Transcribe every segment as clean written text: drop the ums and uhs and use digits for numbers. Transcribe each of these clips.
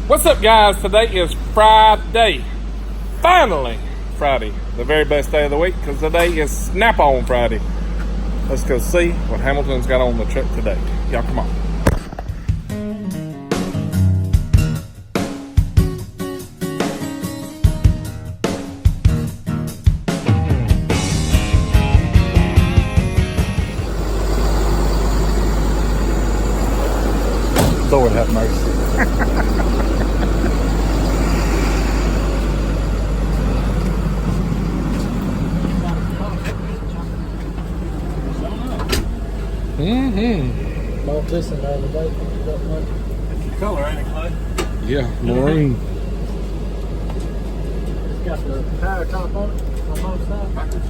What's up, guys? Today is Friday. Finally, Friday. The very best day of the week because today is Snap-on Friday. Let's go see what Hamilton's got on the truck today. Y'all come on. Lord have mercy. Bought this in the other day. It's the color, ain't it, Clay? Yeah, maroon. It's got the power top on it on both sides.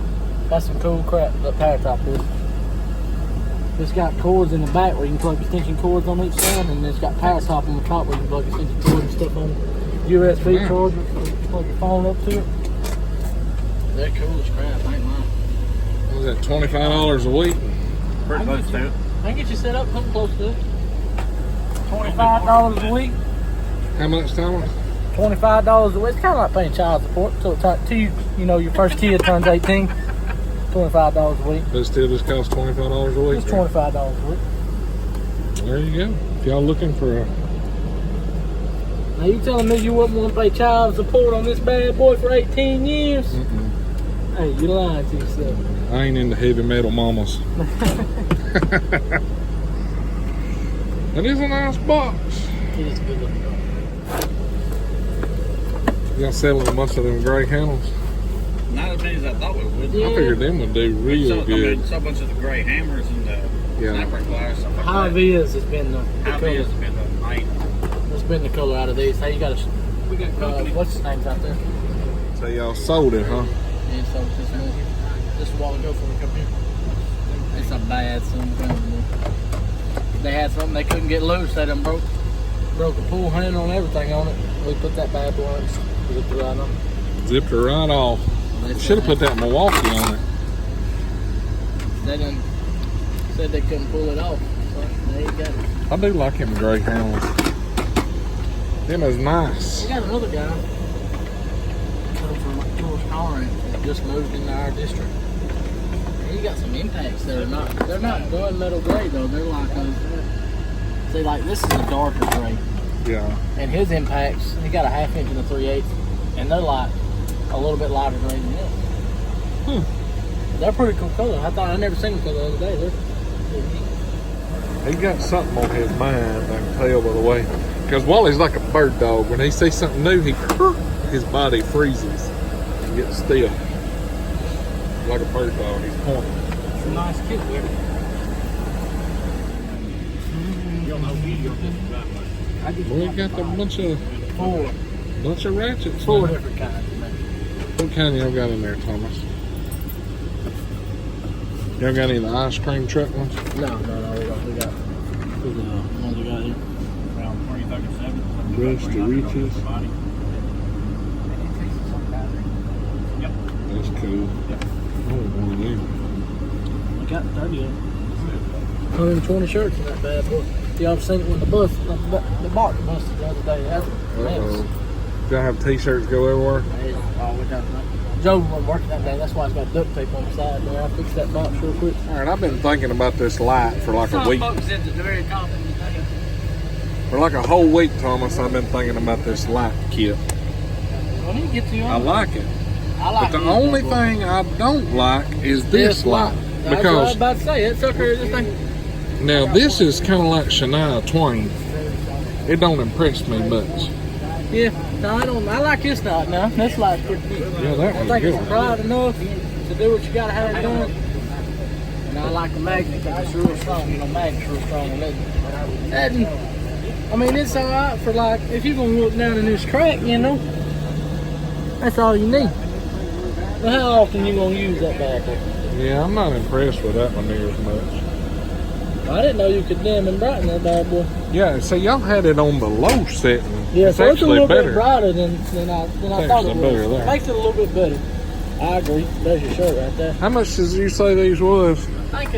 That's some cool crap, the power top is. It's got cords in the back where you can plug extension cords on each side, and it's got power top on the top where you can plug extension cords and stuff on it. USB charger, plug your phone up to it. They're cool as crap, ain't mine. What was that, $25 a week? Pretty close to it. I can get you set up something close to it. $25 a week. How much, Thomas? $25 a week. It's kind of like paying child support till your first kid turns 18. $25 a week. But it still just costs $25 a week? It's $25 a week. There you go. If y'all looking for a... Now you telling me you wouldn't want to pay child support on this bad boy for 18 years? Hey, you're lying to yourself. I ain't into heavy metal mamas. It is a nice box. It is good looking. Y'all selling a bunch of them gray handles? Not as many as I thought we would. Yeah. I figured them would do real good. So much of the gray hammers and the snapper pliers, stuff like High that. Viz has been the High color. Viz has been the main. It's been the color out of these. Hey, you got We got company. what's his name's out there? So y'all sold it, huh? Yeah, so this one just a while ago before we come here. It's a bad son. They had something they couldn't get loose. They done broke a pull handle and everything on it. We put that bad boy on. Zipped it right on. Zipped it right off. Should have put that Milwaukee on it. They done said they couldn't pull it off. So there you go. I do like him gray handles. Them is nice. We got another guy come from Toolbox that just moved into our district. He got some impacts that are they're not gunmetal gray though. They're like see, like this is a darker gray. Yeah. And his impacts, he got a 1/2 inch and a 3/8, and they're like a little bit lighter gray than this. They're pretty cool color. I never seen them color the other day. They're neat. He got something on his mind, I can tell by the way. Because Wally's like a bird dog. When he sees something new, his body freezes and gets stiff. Like a bird dog, he's pointing. It's a nice kit there. You'll know video just about much. We got a bunch of ratchets. Four man. different kinds. What kind y'all got in there, Thomas? Y'all got any of the ice cream truck ones? No, we got the ones we got here. Around 2037. Brush to reaches. Yep. That's cool. Yep. I want one of them. We got 30 of them. 120 shirts in that bad boy. Y'all seen it when the box busted the other day. That's Y'all have t-shirts go everywhere? Joe wasn't working that day. That's why it's got duct tape on the side there. I fixed that box real quick. Alright, I've been thinking about this light for like a week. At the very top of the thing. For like a whole week, Thomas, I've been thinking about this light kit. When you get to your I like it. I like But the it. only thing I don't like is this light. That's what I was Because about to say. That sucker, this thing. now this is kind of like Shania Twain. It don't impress me much. Yeah, no, I don't. I like this light now. This light's pretty neat. Yeah, that I one's think good. it's bright enough to do what you gotta have it done. And I like the magnet because it's real strong. You know, magnet's real strong. And I mean, it's alright for like, if you're gonna look down in this crack, you know, that's all you need. But how often you gonna use that bad boy? Yeah, I'm not impressed with that one near as much. I didn't know you could dim and brighten that bad boy. Yeah, so y'all had it on the low setting. Yeah, it's so it's a actually little better. bit brighter than I thought it actually better was. there. It makes it a little bit better. I agree. There's your shirt right there. How much did you say these was? I think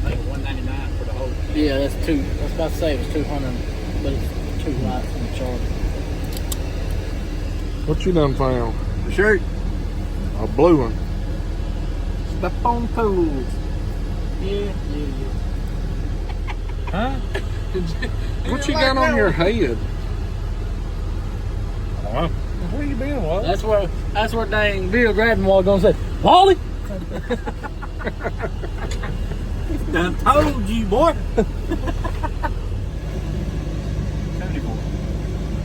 $199 for the whole. yeah, that's two. I was about to say it was 200, but it's traffic lights on the charger. What you done found? The shirt. A blue one. Step on toes. Yeah. Huh? What you got on your head? Where you been, Wally? That's where dang Bill grabbed him while gonna say, Wally! Done told you, boy.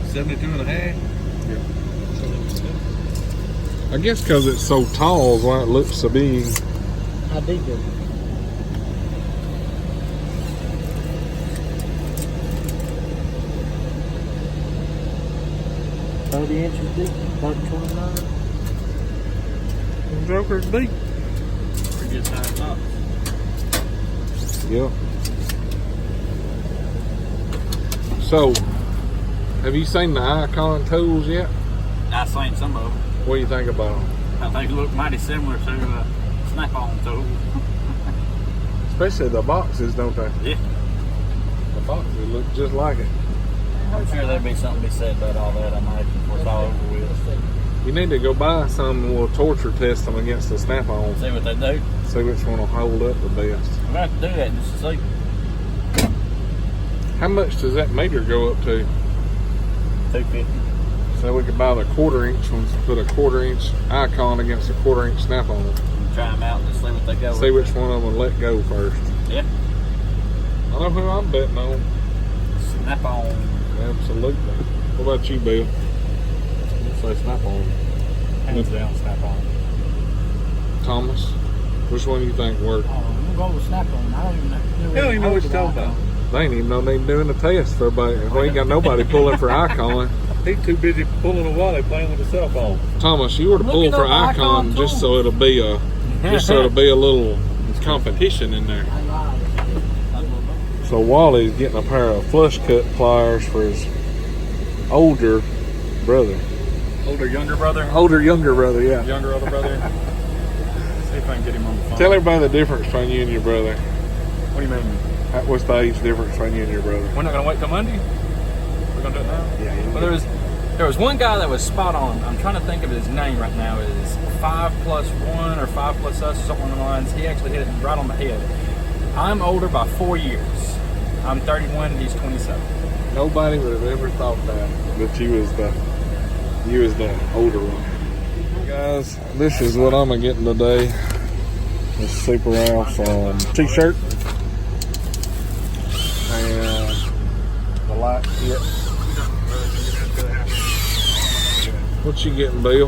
72 and a half. I guess because it's so tall is why it looks so big. How deep is it? $30 deep, about 29. The Joker's deep. Pretty good size box. Yep. So, have you seen the Icon tools yet? I've seen some of them. What do you think about them? I think they look mighty similar to snap-on tools. Especially the boxes, don't they? Yeah. The boxes look just like it. I'm sure there'd be something to be said about all that, I imagine, before it's all over with. You need to go buy some and we'll torture test them against the snap-on. See what they do. See which one will hold up the best. I'm going to have to do that just to see. How much does that meter go up to? 250. So we could buy the 1/4 inch ones, put a 1/4 inch Icon against a 1/4 inch snap-on. Try them out and just see what they go See with. which one of them will let go first. Yeah. I know who I'm betting on. Snap-on. Absolutely. What about you, Bill? Let's say snap-on. Hands down, snap-on. Thomas, which one do you think worked? Oh, I'm gonna go with snap-on. I don't even know. They don't even know what you're talking about. They ain't even no need doing the test for about. We ain't got nobody pulling for Icon. He's too busy pulling a Wally playing with his cell phone. Thomas, you were to pull Looking for up Icon Icon just too. so it'll be a little competition in there. So Wally's getting a pair of flush cut pliers for his older brother. Older, younger brother? Younger brother, yeah. Younger, older brother? See if I can get him on the phone. Tell everybody the difference between you and your brother. What do you mean? What's the age difference between you and your brother? We're not going to wait till Monday? We're going to do it now? Yeah. Well, there was one guy that was spot on. I'm trying to think of his name right now. It is 5+1 or 5+us or something along the lines. He actually hit it right on the head. I'm older by 4 years. I'm 31 and he's 27. Nobody would have ever thought that you was the older one. Guys, this is what I'm getting today. This super awesome t-shirt and the light kit. What you getting, Bill?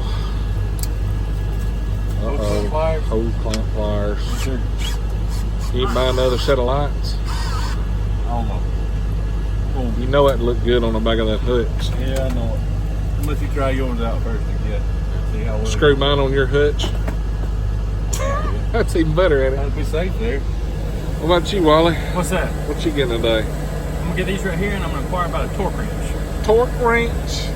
Hose clamp pliers. Sure. You buy another set of lights? Almost. You know that look good on the back of that hutch. Yeah, I know it. Unless you try yours out first and see how well Screw mine on your hutch. That's even better, ain't it? Gotta be safe there. What about you, Wally? What's that? What you getting today? I'm going to get these right here and I'm going to inquire about a torque wrench. Torque wrench.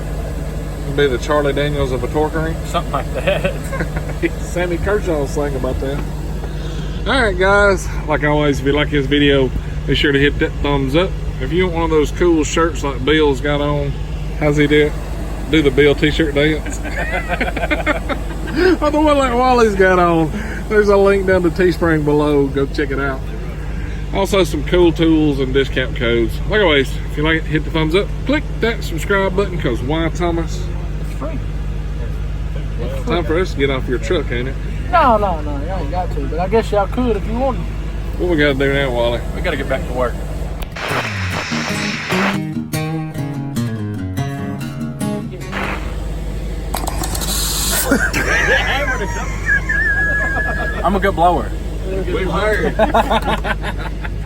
It'll be the Charlie Daniels of a torque wrench. Something like that. Sammy Kershaw's saying about that. Alright guys, like always, if you like this video, be sure to hit that thumbs up. If you want one of those cool shirts like Bill's got on, how's he do it? Do the Bill t-shirt dance. Or the one like Wally's got on. There's a link down to Teespring below. Go check it out. Also some cool tools and discount codes. Like always, if you like it, hit the thumbs up. Click that subscribe button, because why, Thomas? It's free. Time for us to get off your truck, ain't it? No, y'all ain't got to, but I guess y'all could if you wanted. What we gotta do now, Wally? We got to get back to work. I'm a good blower. We've heard.